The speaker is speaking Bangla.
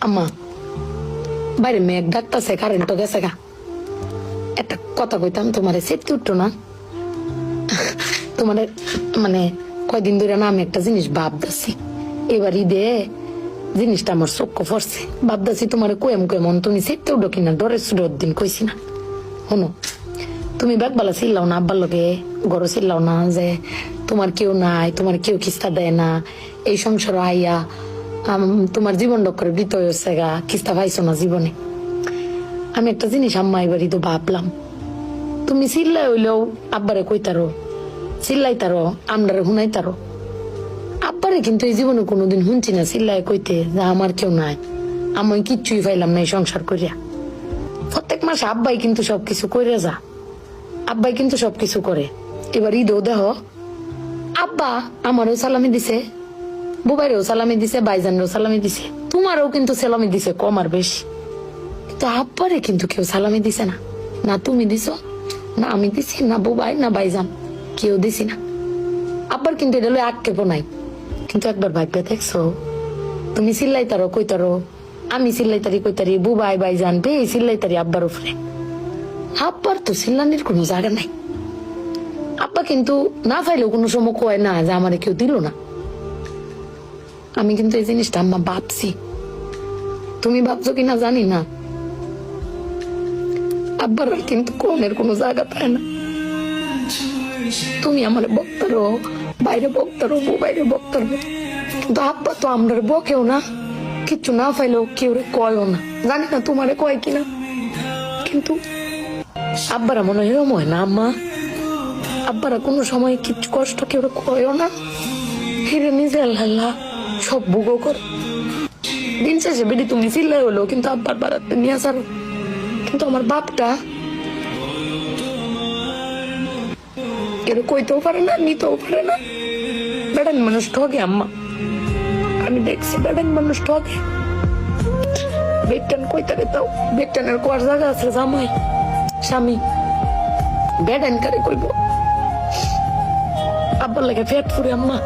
আম্মা বাইরে মেঘ ডাকতেছে, কারেন্ট গেছে গা। একটা কথা কইতাম, তোমারে সেটকে উঠতো না? তোমার মানে কয়দিন ধরে না আমি একটা জিনিস ভাবতেছি, এবার ঈদে জিনিসটা আমার চোখ পড়ছে। ভাবতেছি তোমার কোয়েম তুমি সেটকে উঠো কিনা, ডরে সুরের দিন কইছি না। শোনো, তুমি বেগবালা ছিলাও না, আব্বার লগে গড় ছিলাও না যে তোমার কেউ নাই, তোমার কেউ কিস্তা দেয় না, এই সংসার আইয়া তোমার জীবন ডক্করে বৃত হয়েছে গা, কিস্তা পাইছো না জীবনে। আমি একটা জিনিস আম্মা এবারই তো ভাবলাম, তুমি চিল্লাই হইলেও আব্বারে কইতারো, চিল্লাইতারো, আমরারে শুনাইতারো। আব্বারে কিন্তু এই জীবনে কোনোদিন শুনছি না চিল্লাই কইতে যে আমার কেউ নাই, আমি কিচ্ছুই পাইলাম না এই সংসার করিয়া। প্রত্যেক মাসে আব্বাই কিন্তু সবকিছু করে যা, আব্বাই কিন্তু সবকিছু করে। এবার ঈদও দেহ আব্বা আমারও সালামি দিছে, বুবাইরেও সালামি দিছে, ভাইজানেরও সালামি দিছে, তোমারও কিন্তু সালামি দিছে কম আর বেশি। কিন্তু আব্বারে কিন্তু কেউ সালামি দিছে না, না তুমি দিছো, না আমি দিছি, না বুবাই, না ভাইজান, কেউ দিছি না। আব্বার কিন্তু এটা লই আক্ষেপও নাই। কিন্তু একবার ভাববে দেখছো, তুমি চিল্লাইতারো কইতারো, আমি চিল্লাইতারি কইতারি, বুবাই ভাইজান বে চিল্লাইতারি আব্বার উপরে, আব্বার তো চিল্লানির কোনো জায়গা নাই। আব্বা কিন্তু না পাইলেও কোনো সময় কয় না যে আমারে কেউ দিল না। আমি কিন্তু এই জিনিসটা আম্মা ভাবছি, তুমি ভাবছো কিনা জানি না। আব্বার কিন্তু কমের কোনো জায়গা পায় না। তুমি আমার বক্তারো, বাইরে বক্তারো, বাইরে বক্তারো, কিন্তু আব্বা তো আমরা বকেও না, কিচ্ছু না পাইলেও কেউ কয়ও না। জানি না তোমারে কয় কিনা, কিন্তু আব্বারা মনে হয় এরম হয় না আম্মা? আব্বারা কোনো সময় কিছু কষ্ট কেউ কয়ও না, ফিরে নিজে আল্লাহ সব ভোগ কর। দিন শেষে বেডি তুমি চিল্লাই হলো, কিন্তু আব্বার বাড়াতে নিয়ে আসার, কিন্তু আমার বাপটা কেউ কইতেও পারে না, নিতেও পারে না। বেড়ান মানুষ ঠকে আম্মা, আমি দেখছি বেড়ান মানুষ ঠকে। বেটান কইতারে তাও বেটানের কোয়ার জায়গা আছে, জামাই স্বামী বেড়ান কারে কইব। আব্বার লাগে পেট ফুরে আম্মা।